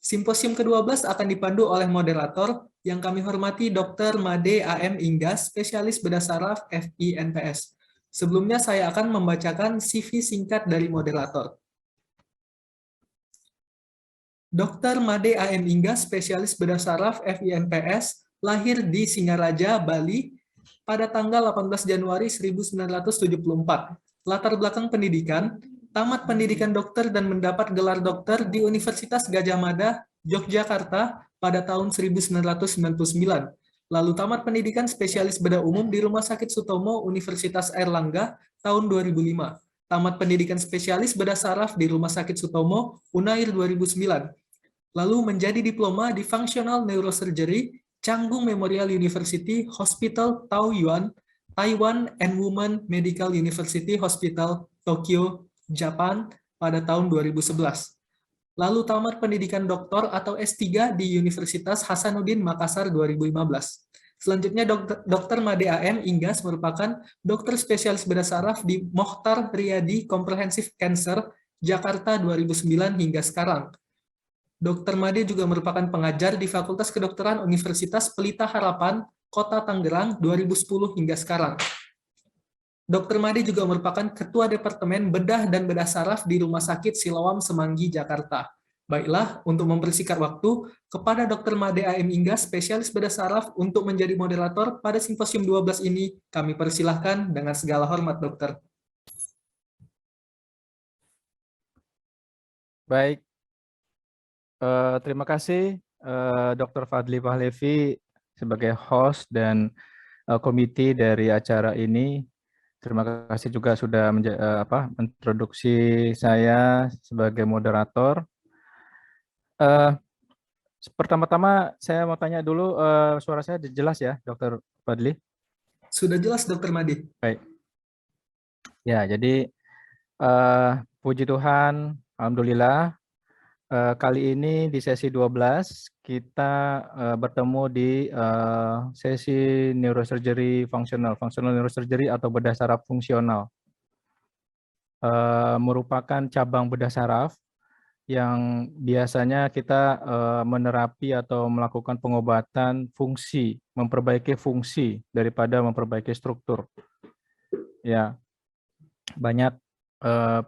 Simposium ke-12 akan dipandu oleh moderator yang kami hormati Dr. Made AM Inggas, spesialis bedah saraf FINPS. Sebelumnya saya akan membacakan CV singkat dari moderator. Dr. Made AM Inggas, spesialis bedah saraf FINPS, lahir di Singaraja, Bali, pada tanggal 18 Januari 1974. Latar belakang pendidikan, tamat pendidikan dokter dan mendapat gelar dokter di Universitas Gadjah Mada, Yogyakarta pada tahun 1999. Lalu tamat pendidikan spesialis bedah umum di Rumah Sakit Sutomo Universitas Airlangga tahun 2005. Tamat pendidikan spesialis bedah saraf di Rumah Sakit Sutomo Unair 2009. Lalu menjadi diploma di Functional Neurosurgery Canggung Memorial University Hospital Taoyuan, Taiwan and Women Medical University Hospital, Tokyo, Japan pada tahun 2011. Lalu tamat pendidikan doktor atau S3 di Universitas Hasanuddin Makassar 2015. Selanjutnya Dr. Made AM Inggas merupakan dokter spesialis bedah saraf di Mokhtar Riyadi Comprehensive Cancer, Jakarta 2009 hingga sekarang. Dr. Made juga merupakan pengajar di Fakultas Kedokteran Universitas Pelita Harapan, Kota Tangerang 2010 hingga sekarang. Dr. Made juga merupakan Ketua Departemen Bedah dan Bedah Saraf di Rumah Sakit Siloam Semanggi, Jakarta. Baiklah, untuk mempersingkat waktu, kepada Dr. Made AM Inggas, spesialis bedah saraf, untuk menjadi moderator pada Simposium 12 ini, kami persilahkan dengan segala hormat, Dokter. Baik. Terima kasih Dr. Fadli Pahlevi sebagai host dan komite dari acara ini. Terima kasih juga sudah introduksi saya sebagai moderator. Pertama-tama saya mau tanya dulu, suara saya jelas ya, Dr. Fadli? Sudah jelas, Dr. Made. Baik. Ya, jadi puji Tuhan, alhamdulillah. Kali ini di sesi 12 kita bertemu di sesi neurosurgery functional neurosurgery atau bedah saraf fungsional. Merupakan cabang bedah saraf yang biasanya kita menerapi atau melakukan pengobatan fungsi, memperbaiki fungsi daripada memperbaiki struktur. Ya, banyak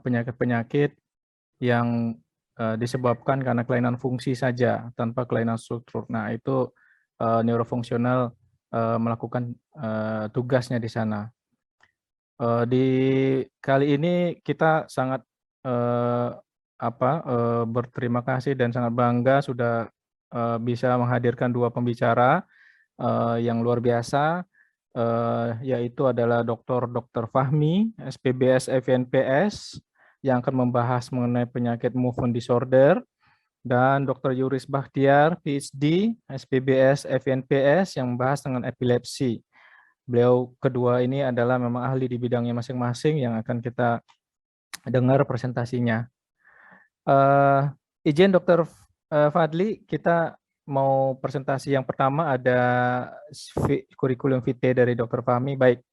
penyakit-penyakit yang disebabkan karena kelainan fungsi saja tanpa kelainan struktur. Nah, itu neurofungsional melakukan tugasnya di sana. Di kali ini kita sangat berterima kasih dan sangat bangga sudah bisa menghadirkan dua pembicara yang luar biasa, yaitu adalah Dr. Fahmi, SPBS FNPS, yang akan membahas mengenai penyakit movement disorder, dan Dr. Yuris Bakhtiar, PhD, SPBS FNPS, yang membahas dengan epilepsi. Beliau kedua ini adalah memang ahli di bidangnya masing-masing yang akan kita dengar presentasinya. Izin Dr. Fadli, kita mau presentasi yang pertama ada kurikulum vitae dari Dr. Fahmi. Baik,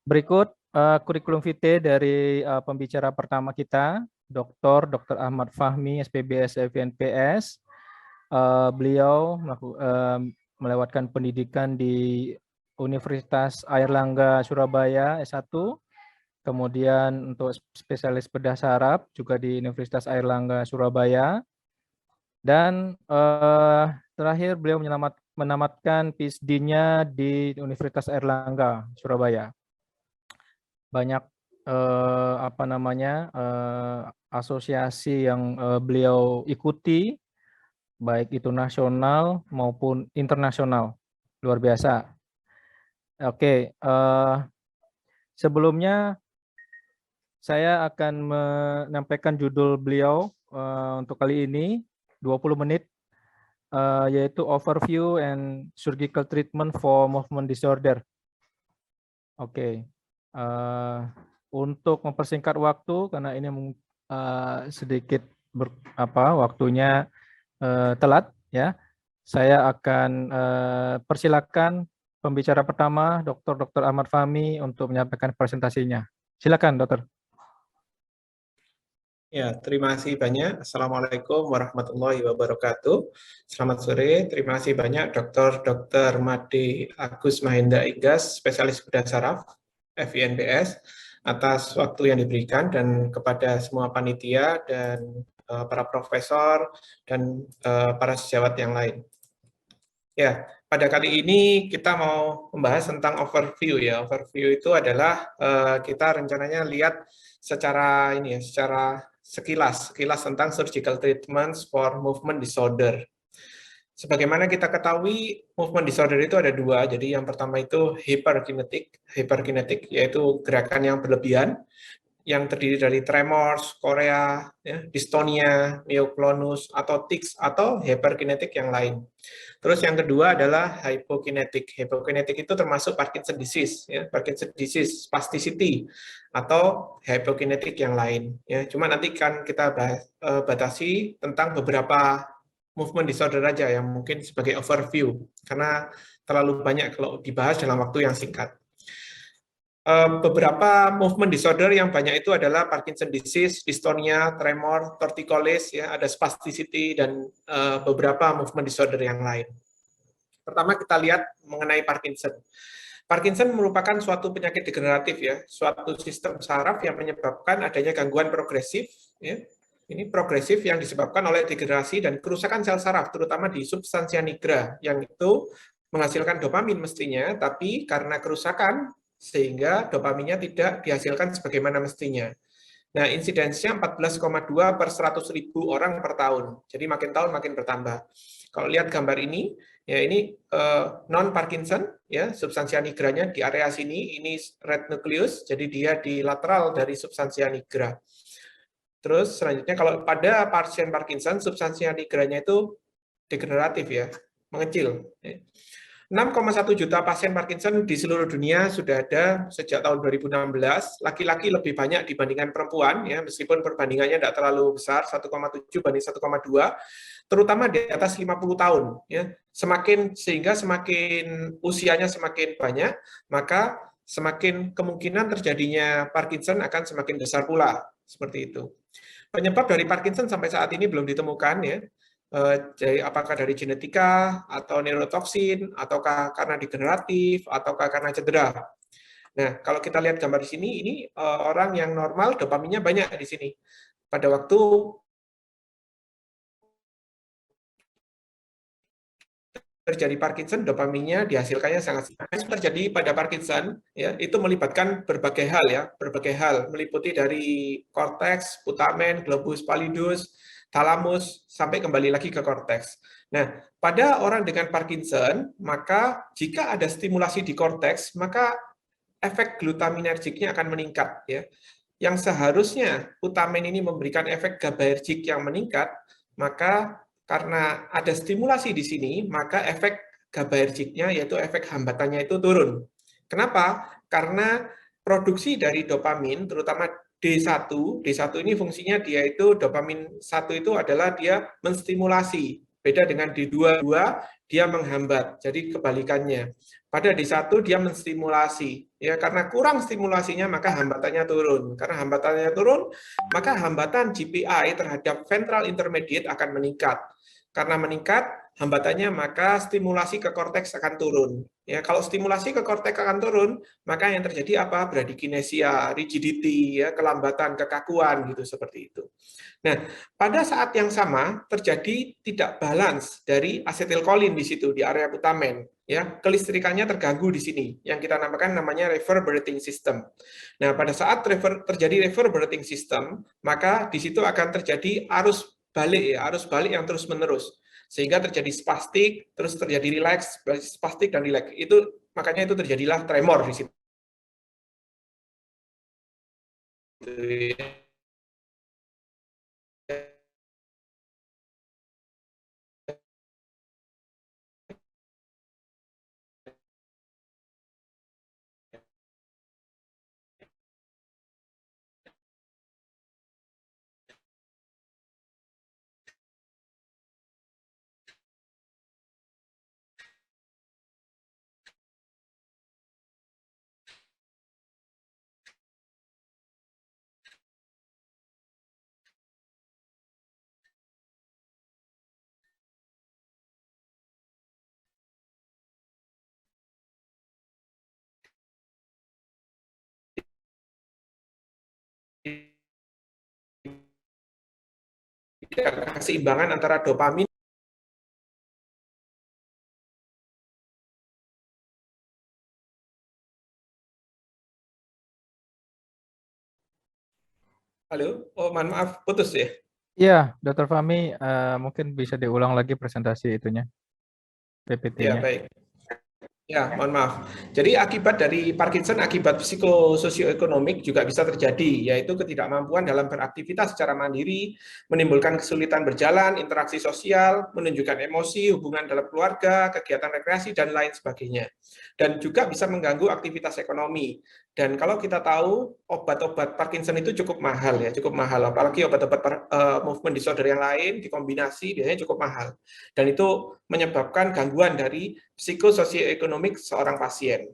berikut kurikulum vitae dari pembicara pertama kita, Dr. Ahmad Fahmi, SPBS FNPS. Beliau melewatkan pendidikan di Universitas Airlangga Surabaya S1, kemudian untuk spesialis bedah saraf juga di Universitas Airlangga Surabaya, dan terakhir beliau menamatkan PhD-nya di Universitas Airlangga Surabaya. Banyak asosiasi yang beliau ikuti, baik itu nasional maupun internasional, luar biasa. Oke, sebelumnya saya akan menyampaikan judul beliau untuk kali ini 20 menit, yaitu Overview and Surgical Treatment for Movement Disorder. Oke. Untuk mempersingkat waktu karena ini sedikit waktunya telat ya, saya akan persilakan pembicara pertama Dr. Ahmad Fahmi untuk menyampaikan presentasinya. Silakan, Dokter. Ya, terima kasih banyak. Assalamualaikum warahmatullahi wabarakatuh. Selamat sore. Terima kasih banyak Dr. Made Agus Mahendra Igas, spesialis bedah saraf FINPS, atas waktu yang diberikan dan kepada semua panitia dan para profesor dan para sejawat yang lain. Ya, pada kali ini kita mau membahas tentang overview ya. Overview itu adalah kita rencananya lihat secara ini ya, secara sekilas tentang surgical treatments for movement disorder. Sebagaimana kita ketahui, movement disorder itu ada dua. Jadi yang pertama itu hyperkinetic yaitu gerakan yang berlebihan, yang terdiri dari tremors, chorea, ya, dystonia, myoklonus, atau tics, atau hyperkinetic yang lain. Terus yang kedua adalah hypokinetic. Hypokinetic itu termasuk Parkinson disease, ya, Parkinson disease, spasticity, atau hypokinetic yang lain. Ya, cuma nanti kan kita batasi tentang beberapa movement disorder aja yang mungkin sebagai overview, karena terlalu banyak kalau dibahas dalam waktu yang singkat. Beberapa movement disorder yang banyak itu adalah Parkinson disease, dystonia, tremor, torticollis, ya, ada spasticity dan beberapa movement disorder yang lain. Pertama kita lihat mengenai Parkinson. Parkinson merupakan suatu penyakit degeneratif ya, suatu sistem saraf yang menyebabkan adanya gangguan progresif, ya. Ini progresif yang disebabkan oleh degenerasi dan kerusakan sel saraf, terutama di substansia nigra, yang itu menghasilkan dopamin mestinya, tapi karena kerusakan sehingga dopaminnya tidak dihasilkan sebagaimana mestinya. Nah, insidensinya 14,2 per 100.000 orang per tahun. Jadi makin tahun makin bertambah. Kalau lihat gambar ini, ya ini non Parkinson, ya substansia nigranya di area sini, ini red nucleus, jadi dia di lateral dari substansia nigra. Terus selanjutnya kalau pada pasien Parkinson, substansia nigranya itu degeneratif ya, mengecil. 6,1 juta pasien Parkinson di seluruh dunia sudah ada sejak tahun 2016. Laki-laki lebih banyak dibandingkan perempuan, ya meskipun perbandingannya tidak terlalu besar, 1,7 banding 1,2, terutama di atas 50 tahun. Ya. Sehingga semakin usianya semakin banyak, maka semakin kemungkinan terjadinya Parkinson akan semakin besar pula. Seperti itu. Penyebab dari Parkinson sampai saat ini belum ditemukan, ya. Apakah dari genetika atau neurotoksin, ataukah karena degeneratif, ataukah karena cedera. Nah, kalau kita lihat gambar di sini, ini orang yang normal dopaminnya banyak di sini. Pada waktu terjadi Parkinson, dopaminnya dihasilkannya sangat sedikit. Yang terjadi pada Parkinson, ya, itu melibatkan berbagai hal, ya, berbagai hal, meliputi dari korteks, putamen, globus pallidus, thalamus, sampai kembali lagi ke korteks. Nah, pada orang dengan Parkinson, maka jika ada stimulasi di korteks, maka efek glutaminergiknya akan meningkat, ya. Yang seharusnya putamen ini memberikan efek GABAergic yang meningkat, maka karena ada stimulasi di sini, maka efek GABAergicnya, yaitu efek hambatannya itu turun. Kenapa? Karena produksi dari dopamin, terutama D1, D1 ini fungsinya dia itu, dopamin 1 itu adalah dia menstimulasi. Beda dengan D2, dia menghambat, jadi kebalikannya. Pada D1 dia menstimulasi, ya karena kurang stimulasinya maka hambatannya turun. Karena hambatannya turun, maka hambatan GPI terhadap ventral intermediate akan meningkat. Karena meningkat hambatannya, maka stimulasi ke korteks akan turun. Ya, kalau stimulasi ke korteks akan turun, maka yang terjadi apa? Bradykinesia, rigidity, ya, kelambatan, kekakuan gitu seperti itu. Nah, pada saat yang sama terjadi tidak balance dari asetilkolin di situ di area putamen, ya. Kelistrikannya terganggu di sini yang kita namakan namanya reverberating system. Nah, pada saat terjadi reverberating system, maka di situ akan terjadi arus balik, ya, arus balik yang terus-menerus. Sehingga terjadi spastik, terus terjadi relax, spastik dan relax. Itu makanya itu terjadilah tremor di situ. keseimbangan antara dopamin. Halo, oh mohon maaf, putus ya. Iya, Dr. Fahmi, mungkin bisa diulang lagi presentasi itunya, Ya, PPT-nya. baik. Ya, mohon maaf. Jadi akibat dari Parkinson, akibat psikososioekonomik juga bisa terjadi, yaitu ketidakmampuan dalam beraktivitas secara mandiri, menimbulkan kesulitan berjalan, interaksi sosial, menunjukkan emosi, hubungan dalam keluarga, kegiatan rekreasi, dan lain sebagainya. Dan juga bisa mengganggu aktivitas ekonomi. Dan kalau kita tahu, obat-obat Parkinson itu cukup mahal ya, cukup mahal. Apalagi obat-obat movement disorder yang lain dikombinasi biasanya cukup mahal. Dan itu menyebabkan gangguan dari psikososioekonomik seorang pasien.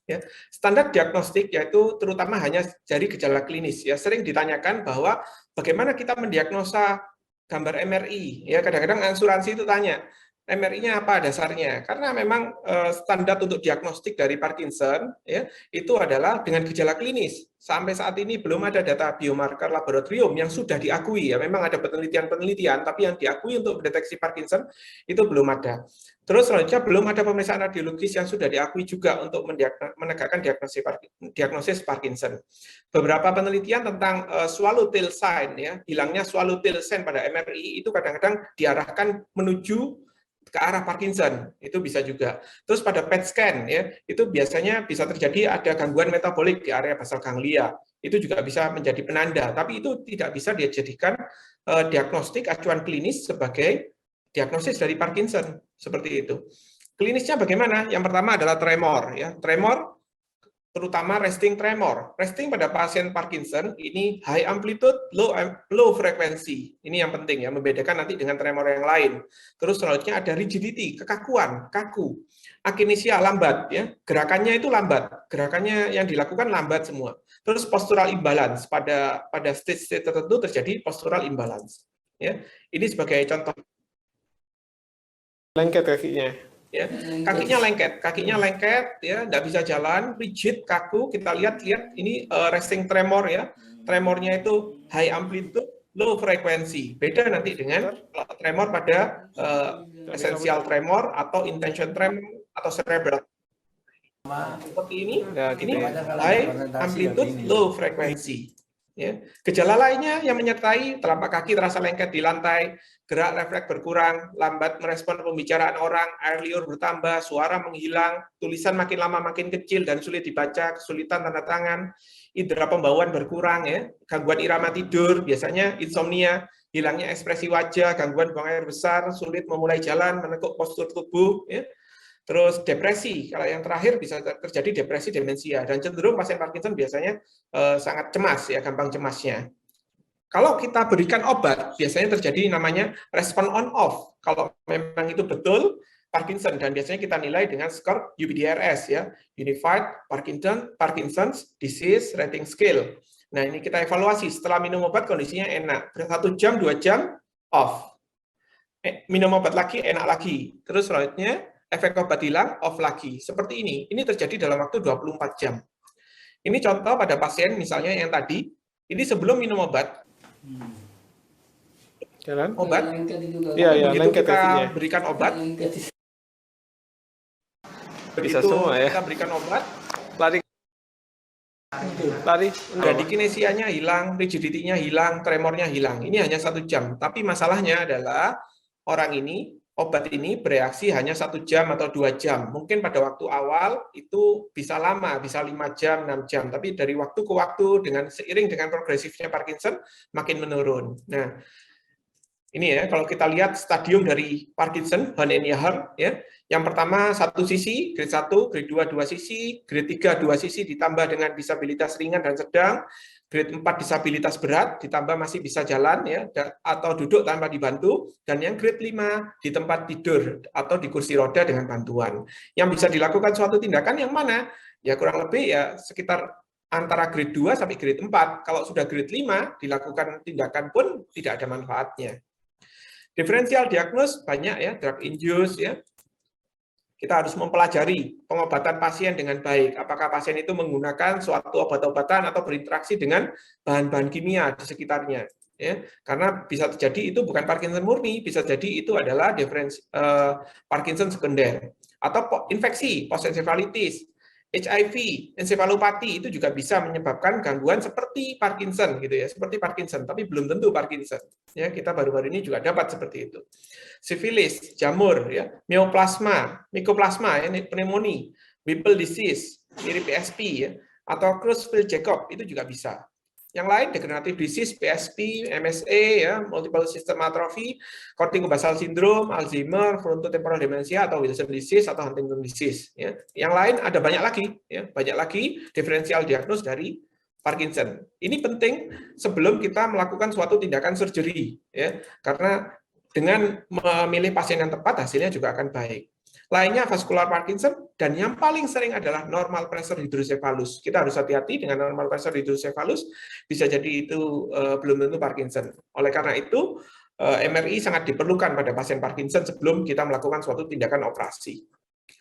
Ya, standar diagnostik yaitu terutama hanya dari gejala klinis. Ya, sering ditanyakan bahwa bagaimana kita mendiagnosa gambar MRI. Ya, kadang-kadang asuransi itu tanya, MRI-nya apa dasarnya? Karena memang standar untuk diagnostik dari Parkinson ya, itu adalah dengan gejala klinis. Sampai saat ini belum ada data biomarker laboratorium yang sudah diakui. Ya, memang ada penelitian-penelitian, tapi yang diakui untuk mendeteksi Parkinson itu belum ada. Terus selanjutnya belum ada pemeriksaan radiologis yang sudah diakui juga untuk menegakkan diagnosis Parkinson. Beberapa penelitian tentang swallowtail sign, ya, hilangnya swallowtail sign pada MRI itu kadang-kadang diarahkan menuju ke arah Parkinson, itu bisa juga. Terus pada PET scan, ya, itu biasanya bisa terjadi ada gangguan metabolik di area basal ganglia. Itu juga bisa menjadi penanda, tapi itu tidak bisa dijadikan diagnostik acuan klinis sebagai diagnosis dari Parkinson, seperti itu. Klinisnya bagaimana? Yang pertama adalah tremor, ya. Tremor terutama resting tremor. Resting pada pasien Parkinson ini high amplitude, low frequency. Ini yang penting ya, membedakan nanti dengan tremor yang lain. Terus selanjutnya ada rigidity, kekakuan, kaku. Akinesia lambat ya, gerakannya itu lambat. Gerakannya yang dilakukan lambat semua. Terus postural imbalance, pada stage tertentu terjadi postural imbalance. Ya, ini sebagai contoh. Lengket kakinya. Ya, kakinya lengket ya, nggak bisa jalan, rigid, kaku. Kita lihat ini resting tremor ya, tremornya itu high amplitude, low frequency. Beda nanti dengan tremor pada essential tremor atau intention tremor atau cerebral. Seperti ini high amplitude, low frequency. Ya. Gejala lainnya yang menyertai telapak kaki terasa lengket di lantai, gerak refleks berkurang, lambat merespon pembicaraan orang, air liur bertambah, suara menghilang, tulisan makin lama makin kecil dan sulit dibaca, kesulitan tanda tangan, indera pembauan berkurang, ya, gangguan irama tidur, biasanya insomnia, hilangnya ekspresi wajah, gangguan buang air besar, sulit memulai jalan, menekuk postur tubuh, ya. Terus depresi, kalau yang terakhir bisa terjadi depresi demensia, dan cenderung pasien Parkinson biasanya sangat cemas, ya, gampang cemasnya. Kalau kita berikan obat, biasanya terjadi namanya respon on-off. Kalau memang itu betul Parkinson, dan biasanya kita nilai dengan skor UPDRS, ya, Unified Parkinson's Disease Rating Scale. Nah, ini kita evaluasi setelah minum obat kondisinya enak, 1 jam 2 jam off, minum obat lagi enak lagi, terus selanjutnya efek obat hilang, off lagi. Seperti ini. Ini terjadi dalam waktu 24 jam. Ini contoh pada pasien misalnya yang tadi, ini sebelum minum obat. Jalan? Obat? Iya, begitu kita berikan obat. Begitu semua, ya? Kita berikan obat. Lari. Jadi kinesianya hilang, rigidity-nya hilang, tremornya hilang. Ini hanya 1 jam. Tapi masalahnya adalah orang ini, obat ini bereaksi hanya 1 jam atau 2 jam. Mungkin pada waktu awal itu bisa lama, bisa 5 jam, 6 jam. Tapi dari waktu ke waktu, seiring dengan progresifnya Parkinson, makin menurun. Nah, ini ya, kalau kita lihat stadium dari Parkinson, Hahn and Yahr, ya. Yang pertama 1 sisi, grade 1, grade 2, 2 sisi, grade 3, 2 sisi ditambah dengan disabilitas ringan dan sedang, grade 4 disabilitas berat, ditambah masih bisa jalan, ya, atau duduk tanpa dibantu, dan yang grade 5 di tempat tidur atau di kursi roda dengan bantuan. Yang bisa dilakukan suatu tindakan yang mana? Ya kurang lebih ya sekitar antara grade 2 sampai grade 4. Kalau sudah grade 5, dilakukan tindakan pun tidak ada manfaatnya. Diferensial diagnosis banyak ya, drug induced ya. Kita harus mempelajari pengobatan pasien dengan baik. Apakah pasien itu menggunakan suatu obat-obatan atau berinteraksi dengan bahan-bahan kimia di sekitarnya. ya, karena bisa terjadi itu bukan Parkinson murni, bisa jadi itu adalah Parkinson sekunder atau infeksi, postencefalitis, HIV, ensefalopati itu juga bisa menyebabkan gangguan seperti Parkinson gitu ya, seperti Parkinson, tapi belum tentu Parkinson. Ya, kita baru-baru ini juga dapat seperti itu. Sifilis, jamur, ya, mycoplasma, ya, pneumonia, Whipple disease, mirip PSP, ya, atau Creutzfeldt-Jakob itu juga bisa. Yang lain degenerative disease, PSP, MSA, ya, multiple system atrophy, corticobasal syndrome, Alzheimer, frontotemporal dementia atau Wilson disease atau Huntington disease. Ya. Yang lain ada banyak lagi, ya, banyak lagi diferensial diagnosis dari Parkinson. Ini penting sebelum kita melakukan suatu tindakan surgery, ya, karena dengan memilih pasien yang tepat hasilnya juga akan baik. Lainnya vascular Parkinson, dan yang paling sering adalah normal pressure hydrocephalus. Kita harus hati-hati dengan normal pressure hydrocephalus, bisa jadi itu belum tentu Parkinson. Oleh karena itu, MRI sangat diperlukan pada pasien Parkinson sebelum kita melakukan suatu tindakan operasi.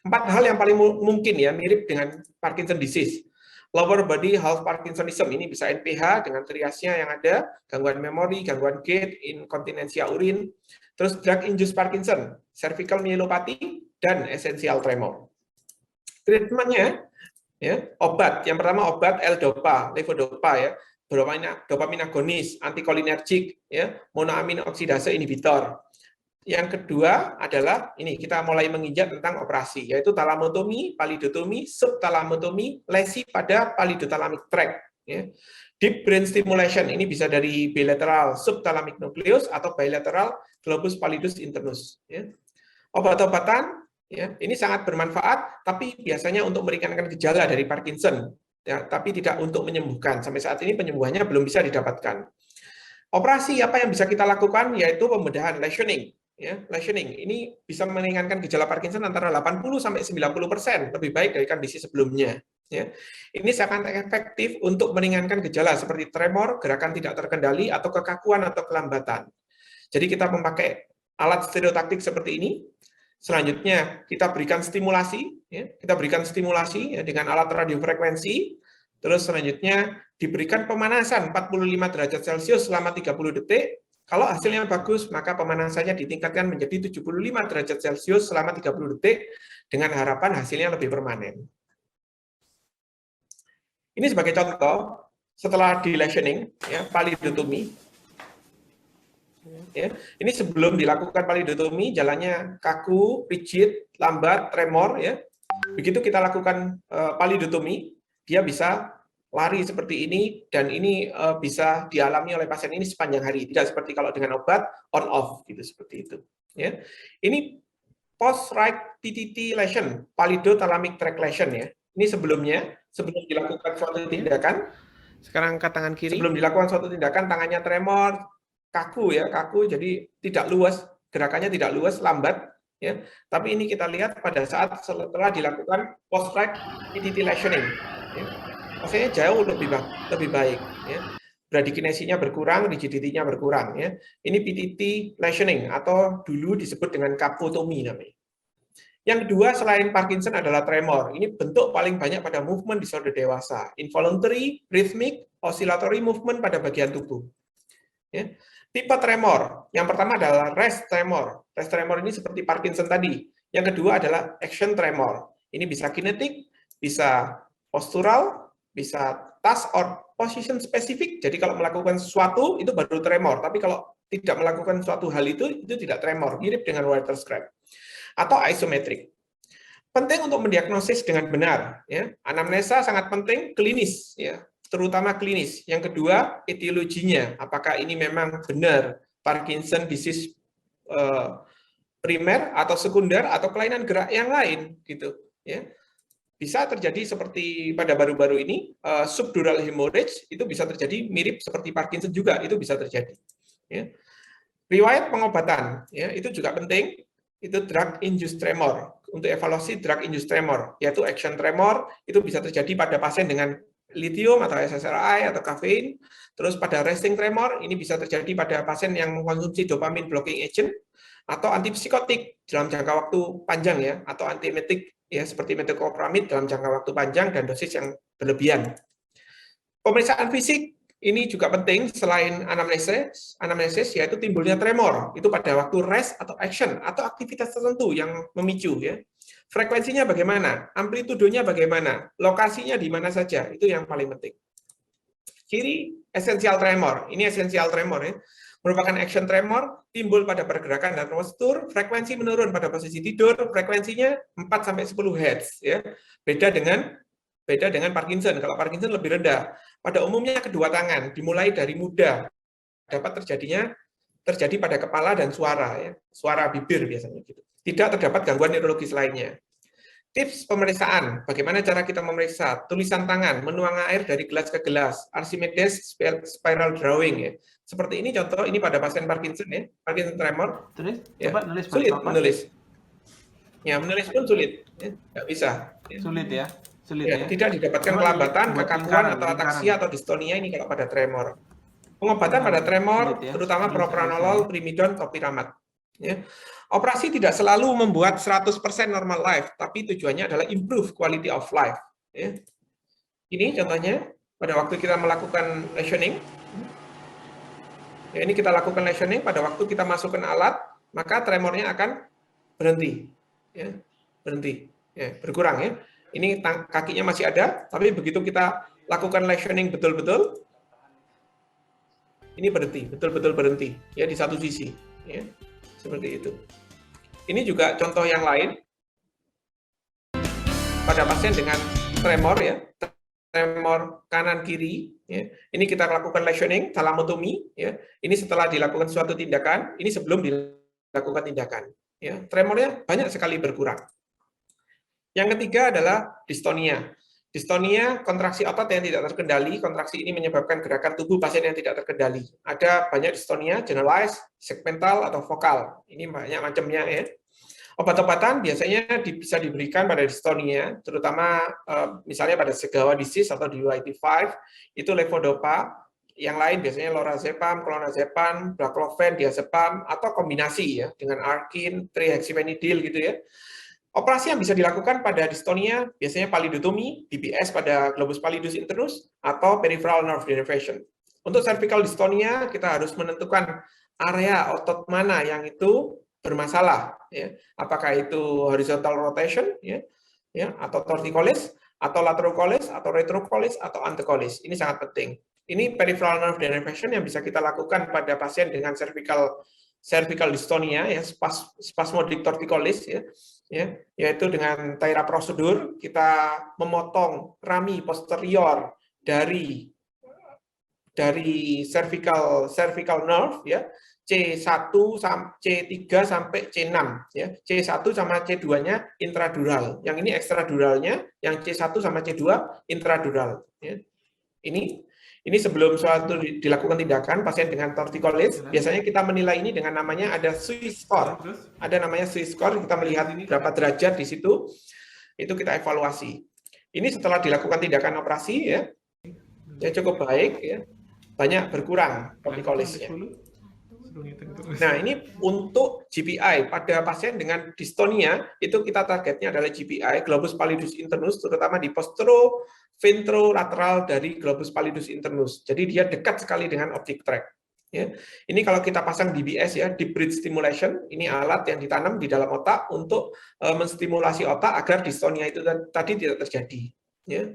4 hal yang paling mungkin ya mirip dengan Parkinson disease. Lower body half Parkinsonism, ini bisa NPH dengan triasnya yang ada, gangguan memori, gangguan gait, inkontinensia urin, terus drug-induced Parkinson, cervical myelopathy, dan essential tremor. Treatmentnya, ya, obat. Yang pertama obat L-dopa, levodopa, ya, dopamin agonis, antikolinergik, ya, monoamin oksidase inhibitor. Yang kedua adalah ini kita mulai menginjak tentang operasi, yaitu thalamotomi, palidotomi, subthalamotomi, lesi pada palidothalamic tract. Ya. Deep brain stimulation ini bisa dari bilateral subthalamic nucleus atau bilateral globus pallidus internus. Ya. Obat-obatan ya, ini sangat bermanfaat, tapi biasanya untuk meringankan gejala dari Parkinson, ya, tapi tidak untuk menyembuhkan. Sampai saat ini penyembuhannya belum bisa didapatkan. Operasi apa yang bisa kita lakukan yaitu pembedahan lesioning. Ya, lesioning ini bisa meringankan gejala Parkinson antara 80-90%, lebih baik dari kondisi sebelumnya. Ya. Ini sangat efektif untuk meringankan gejala seperti tremor, gerakan tidak terkendali, atau kekakuan atau kelambatan. Jadi kita memakai alat stereotaktik seperti ini. Selanjutnya kita berikan stimulasi, ya, ya, dengan alat radiofrekuensi. Terus selanjutnya diberikan pemanasan 45 derajat Celcius selama 30 detik. Kalau hasilnya bagus, maka pemanasannya ditingkatkan menjadi 75 derajat Celcius selama 30 detik dengan harapan hasilnya lebih permanen. Ini sebagai contoh, setelah di lesioning, ya, palidotomi. Ya, ini sebelum dilakukan palidotomi, jalannya kaku, rigid, lambat, tremor. Ya. Begitu kita lakukan palidotomi, dia bisa lari seperti ini, dan ini bisa dialami oleh pasien ini sepanjang hari, tidak seperti kalau dengan obat on off gitu, seperti itu. Ya. Ini post right PTT lesion, palidothalamic tract lesion, ya. Ini sebelumnya, sebelum dilakukan suatu tindakan. Sekarang angkat tangan kiri. Sebelum dilakukan suatu tindakan, tangannya tremor, kaku, ya, kaku, jadi tidak luas, gerakannya tidak luas, lambat. Ya. Tapi ini kita lihat pada saat setelah dilakukan post right PTT lesioning. Ya. Hasilnya jauh lebih baik. Ya. Bradykinesinya berkurang, rigidity-nya berkurang. Ya. Ini PTT lesioning atau dulu disebut dengan kapotomi namanya. Yang kedua selain Parkinson adalah tremor. Ini bentuk paling banyak pada movement disorder dewasa. Involuntary, rhythmic, oscillatory movement pada bagian tubuh. Ya. Tipe tremor. Yang pertama adalah rest tremor. Rest tremor ini seperti Parkinson tadi. Yang kedua adalah action tremor. Ini bisa kinetik, bisa postural, bisa task or position spesifik. Jadi kalau melakukan sesuatu itu baru tremor, tapi kalau tidak melakukan suatu hal itu tidak tremor, mirip dengan writer's cramp. Atau isometrik. Penting untuk mendiagnosis dengan benar, ya. Anamnesa sangat penting, klinis, ya, terutama klinis. Yang kedua, etiologinya, apakah ini memang benar Parkinson disease primer atau sekunder atau kelainan gerak yang lain gitu, ya. Bisa terjadi seperti pada baru-baru ini, subdural hemorrhage itu bisa terjadi mirip seperti Parkinson juga, itu bisa terjadi. Ya. Riwayat pengobatan, ya, itu juga penting, itu drug-induced tremor. Untuk evaluasi drug-induced tremor, yaitu action tremor, itu bisa terjadi pada pasien dengan lithium atau SSRI atau kafein. Terus pada resting tremor, ini bisa terjadi pada pasien yang mengkonsumsi dopamine blocking agent, atau antipsikotik dalam jangka waktu panjang, ya, atau antiemetik, ya, seperti metoclopramid dalam jangka waktu panjang dan dosis yang berlebihan. Pemeriksaan fisik Ini juga penting selain anamnesis yaitu timbulnya tremor. Itu pada waktu rest atau action atau aktivitas tertentu yang memicu ya. Frekuensinya bagaimana? Amplitudonya bagaimana? Lokasinya di mana saja? Itu yang paling penting. Ciri esensial tremor. Ini esensial tremor ya. Merupakan action tremor, timbul pada pergerakan dan postur, frekuensi menurun pada posisi tidur, frekuensinya 4-10 Hz ya. Beda dengan Parkinson. Kalau Parkinson lebih rendah. Pada umumnya kedua tangan, dimulai dari muda. Dapat terjadi pada kepala dan suara ya. Suara bibir biasanya gitu. Tidak terdapat gangguan neurologis lainnya. Tips pemeriksaan, bagaimana cara kita memeriksa? Tulisan tangan, menuang air dari gelas ke gelas, Archimedes spiral drawing ya. Seperti ini contoh, ini pada pasien Parkinson ya, Parkinson tremor. Terus Ya. coba nulis Sulit papan. menulis. Ya, menulis pun sulit, ya. Nggak bisa. Ya. Sulit ya. Sulit Ya, ya. tidak didapatkan Coba kelambatan, buat kekakuan, lingkaran, atau ataksia, atau dystonia ini kalau pada tremor. Pengobatan pada Sulit tremor, ya. terutama Terus propranolol, primidon, topiramat. Ya. Operasi tidak selalu membuat 100% normal life, tapi tujuannya adalah improve quality of life. Ya. Ini contohnya, pada waktu kita melakukan lesioning, ya, ini kita lakukan lesioning, pada waktu kita masukkan alat, maka tremornya akan berhenti. Ya. Berhenti, ya, berkurang ya. Ini kakinya masih ada, tapi begitu kita lakukan lesioning betul-betul, ini berhenti, betul-betul berhenti ya di satu sisi, ya seperti itu. Ini juga contoh yang lain pada pasien dengan tremor ya, tremor kanan kiri. Ya. Ini kita lakukan lesioning, thalamotomy. Ya. Ini setelah dilakukan suatu tindakan, ini sebelum dilakukan tindakan. Ya. Tremornya banyak sekali berkurang. Yang ketiga adalah dystonia. Dystonia, kontraksi otot yang tidak terkendali. Kontraksi ini menyebabkan gerakan tubuh pasien yang tidak terkendali. Ada banyak dystonia, generalized, segmental, atau vokal. Ini banyak macamnya ya. Obat-obatan biasanya bisa diberikan pada dystonia, terutama misalnya pada Segawa disease atau DYT5, itu levodopa. Yang lain biasanya lorazepam, clonazepam, baclofen, diazepam, atau kombinasi ya dengan arkin, trihexyphenidyl gitu ya. Operasi yang bisa dilakukan pada dystonia biasanya palidotomi, DBS pada globus pallidus internus, atau peripheral nerve denervation. Untuk cervical dystonia, kita harus menentukan area otot mana yang itu bermasalah. Ya. Apakah itu horizontal rotation, ya, atau torticollis, atau laterocollis, atau retrocollis, atau antecollis. Ini sangat penting. Ini peripheral nerve denervation yang bisa kita lakukan pada pasien dengan cervical dystonia, ya, spasmodic torticollis, ya, yaitu dengan TAIRA prosedur kita memotong rami posterior dari cervical nerve ya, C1 C3 sampai C6 ya. C1 sama C2-nya intradural. Yang ini ekstraduralnya, yang C1 sama C2 intradural ya. Ini sebelum suatu dilakukan tindakan pasien dengan torticollis, biasanya kita menilai ini dengan namanya ada Swiss score. Ada namanya Swiss score, kita melihat berapa derajat di situ, itu kita evaluasi. Ini setelah dilakukan tindakan operasi ya cukup baik ya, banyak berkurang torticollisnya. Nah, ini untuk GPI pada pasien dengan dystonia itu kita targetnya adalah GPI, globus pallidus internus, terutama di ventrolateral dari globus pallidus internus. Jadi dia dekat sekali dengan optic tract. Ya. Ini kalau kita pasang DBS ya, deep breath stimulation, ini alat yang ditanam di dalam otak untuk menstimulasi otak agar dystonia itu tadi tidak terjadi. Ya.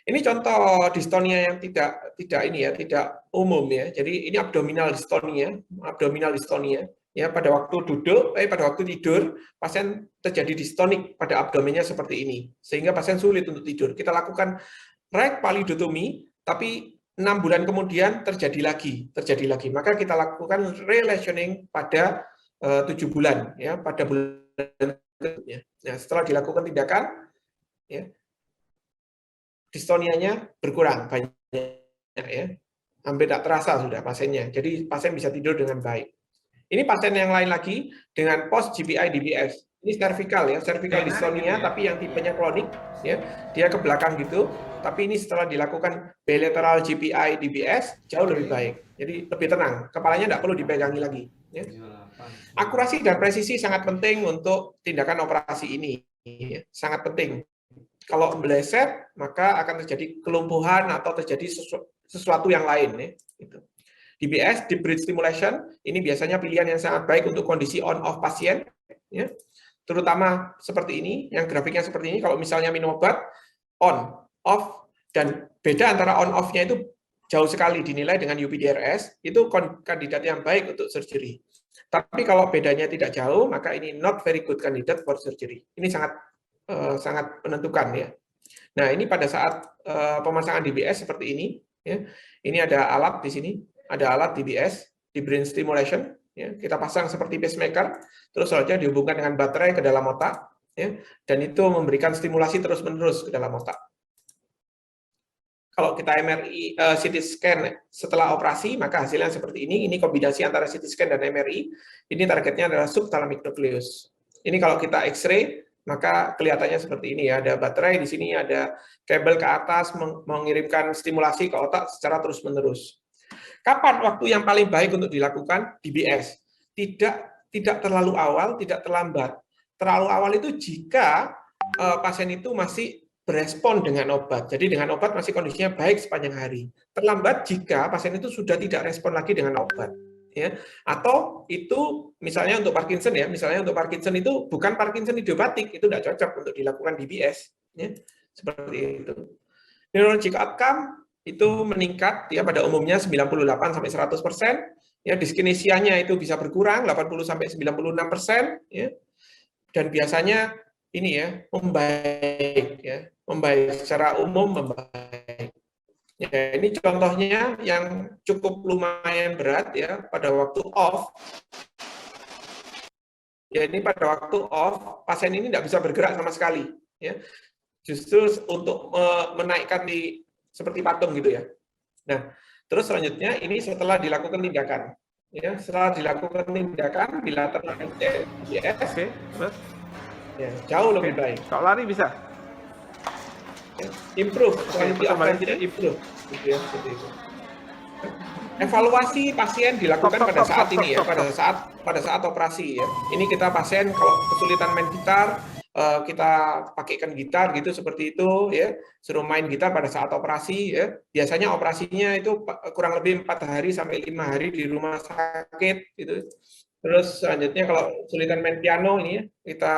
Ini contoh dystonia yang tidak umum ya. Jadi ini abdominal dystonia ya, pada waktu tidur pasien terjadi dystonik pada abdomennya seperti ini. Sehingga pasien sulit untuk tidur. Kita lakukan right palidotomy tapi 6 bulan kemudian terjadi lagi. Maka kita lakukan relationing pada 7 bulan ya, pada bulan berikutnya. Nah, setelah dilakukan tindakan ya, dystonianya berkurang banyak ya, hampir tidak terasa sudah pasiennya. Jadi pasien bisa tidur dengan baik. Ini pasien yang lain lagi dengan post GPI DBS. Ini cervical ya, cervical dystonia tapi yang tipenya klonik ya, dia ke belakang gitu. Tapi ini setelah dilakukan bilateral GPI DBS jauh lebih baik. Jadi lebih tenang, kepalanya tidak perlu dipegangi lagi. Ya. Akurasi dan presisi sangat penting untuk tindakan operasi ini. Ya. Sangat penting. Kalau meleset, maka akan terjadi kelumpuhan atau terjadi sesuatu yang lain ya. Gitu. DBS, deep brain stimulation, ini biasanya pilihan yang sangat baik untuk kondisi on-off pasien, ya. Terutama seperti ini, yang grafiknya seperti ini, kalau misalnya minum obat, on, off, dan beda antara on-off-nya itu jauh sekali dinilai dengan UPDRS, itu kandidat yang baik untuk surgery. Tapi kalau bedanya tidak jauh, maka ini not very good candidate for surgery. Ini sangat menentukan ya. Nah, ini pada saat pemasangan DBS seperti ini, ya. Ini ada alat di sini, ada alat DBS, deep brain stimulation, ya. Kita pasang seperti pacemaker, terus selanjutnya dihubungkan dengan baterai ke dalam otak, ya. Dan itu memberikan stimulasi terus-menerus ke dalam otak. Kalau kita MRI, CT scan setelah operasi, maka hasilnya seperti ini. Ini kombinasi antara CT scan dan MRI. Ini targetnya adalah subthalamic nucleus. Ini kalau kita X-ray, maka kelihatannya seperti ini ya. Ada baterai di sini, ada kabel ke atas mengirimkan stimulasi ke otak secara terus-menerus. Kapan waktu yang paling baik untuk dilakukan DBS? Tidak terlalu awal, tidak terlambat. Terlalu awal itu jika pasien itu masih berespon dengan obat. Jadi dengan obat masih kondisinya baik sepanjang hari. Terlambat jika pasien itu sudah tidak respon lagi dengan obat. Ya. Atau itu misalnya untuk Parkinson ya, misalnya untuk Parkinson itu bukan Parkinson idiopatik, itu tidak cocok untuk dilakukan DBS. Ya. Seperti itu. Neurologic outcome itu meningkat ya pada umumnya 98-100%. Ya, diskinesianya itu bisa berkurang 80-96%. Ya. Dan biasanya ini ya membaik ya, membaik secara umum membaik. Ya, ini contohnya yang cukup lumayan berat ya pada waktu off. Ya, ini pada waktu off pasien ini tidak bisa bergerak sama sekali ya. Justru untuk menaikkan di seperti patung gitu ya. Nah, terus selanjutnya ini setelah dilakukan tindakan. Ya, setelah dilakukan tindakan bilateral DBS. Oke, terus? Ya, jauh lebih baik. Kalau lari bisa? Ya, improve, quality of life balik. improve, gitu ya, seperti itu. Evaluasi pasien dilakukan pada saat ini ya, pada saat operasi ya. Ini kita pasien kalau kesulitan main gitar, kita pakaikan gitar gitu seperti itu ya, suruh main gitar pada saat operasi ya. Biasanya operasinya itu kurang lebih 4 hari sampai 5 hari di rumah sakit gitu. Terus selanjutnya kalau kesulitan main piano ini ya, kita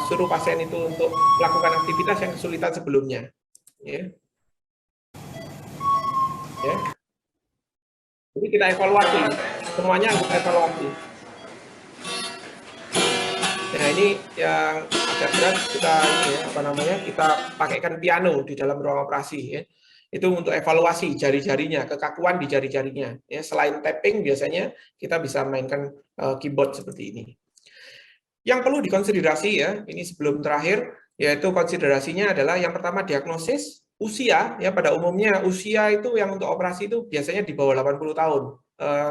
suruh pasien itu untuk melakukan aktivitas yang kesulitan sebelumnya. Ya. Ya. Jadi kita evaluasi, semuanya kita evaluasi. Nah ini yang agak berat kita ini ya, kita pakaikan piano di dalam ruang operasi ya. Itu untuk evaluasi jari-jarinya, kekakuan di jari-jarinya. Ya, selain tapping biasanya kita bisa mainkan keyboard seperti ini. Yang perlu dikonsiderasi ya, ini sebelum terakhir, yaitu konsiderasinya adalah yang pertama diagnosis, usia, ya pada umumnya usia itu yang untuk operasi itu biasanya di bawah 80 tahun.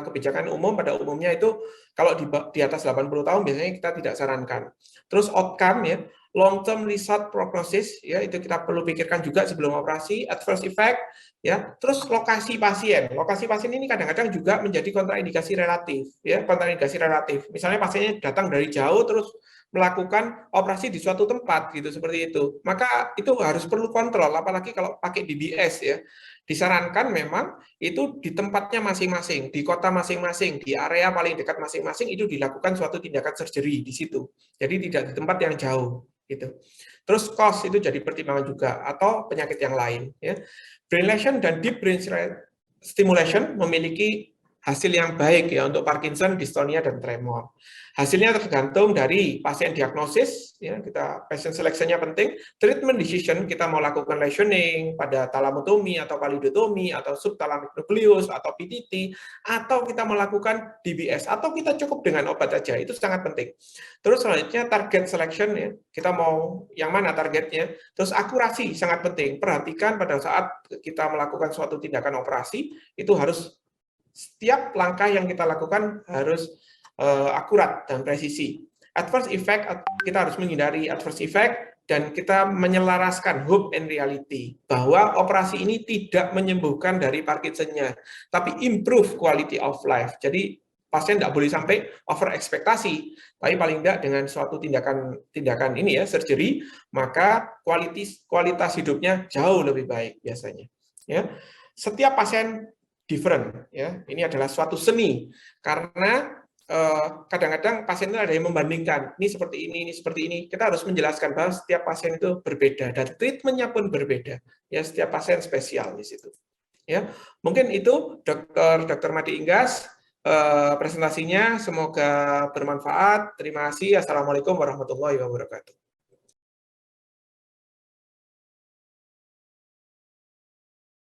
Kebijakan umum pada umumnya itu kalau di atas 80 tahun biasanya kita tidak sarankan. Terus outcome ya, long term result prognosis ya itu kita perlu pikirkan juga sebelum operasi, adverse effect ya. Terus lokasi pasien. Lokasi pasien ini kadang-kadang juga menjadi kontraindikasi relatif ya, kontraindikasi relatif. Misalnya pasiennya datang dari jauh terus melakukan operasi di suatu tempat gitu seperti itu. Maka itu harus perlu kontrol apalagi kalau pakai DBS ya. Disarankan memang itu di tempatnya masing-masing, di kota masing-masing, di area paling dekat masing-masing itu dilakukan suatu tindakan surgery di situ. Jadi tidak di tempat yang jauh gitu. Terus cost itu jadi pertimbangan juga atau penyakit yang lain ya. Brain lesion dan deep brain stimulation memiliki hasil yang baik ya untuk Parkinson, dystonia dan tremor. Hasilnya tergantung dari pasien diagnosis, ya kita patient selection-nya penting. Treatment decision kita mau lakukan lesioning pada thalamotomi atau palidotomi atau subthalamic nucleus atau PTT atau kita melakukan DBS atau kita cukup dengan obat saja itu sangat penting. Terus selanjutnya target selection ya kita mau yang mana targetnya. Terus akurasi sangat penting. Perhatikan pada saat kita melakukan suatu tindakan operasi itu harus setiap langkah yang kita lakukan harus akurat dan presisi. Adverse effect, kita harus menghindari adverse effect dan kita menyelaraskan hope and reality bahwa operasi ini tidak menyembuhkan dari Parkinson-nya, tapi improve quality of life. Jadi pasien tidak boleh sampai over ekspektasi, tapi paling tidak dengan suatu tindakan ini ya surgery, maka kualitas hidupnya jauh lebih baik biasanya. Ya. Setiap pasien different, ya. Ini adalah suatu seni karena kadang-kadang pasien itu ada yang membandingkan, ini seperti ini seperti ini. Kita harus menjelaskan bahwa setiap pasien itu berbeda dan treatmentnya pun berbeda. Ya, setiap pasien spesial di situ. Ya, mungkin itu Dr. Made Inggas presentasinya. Semoga bermanfaat. Terima kasih. Assalamualaikum warahmatullahi wabarakatuh.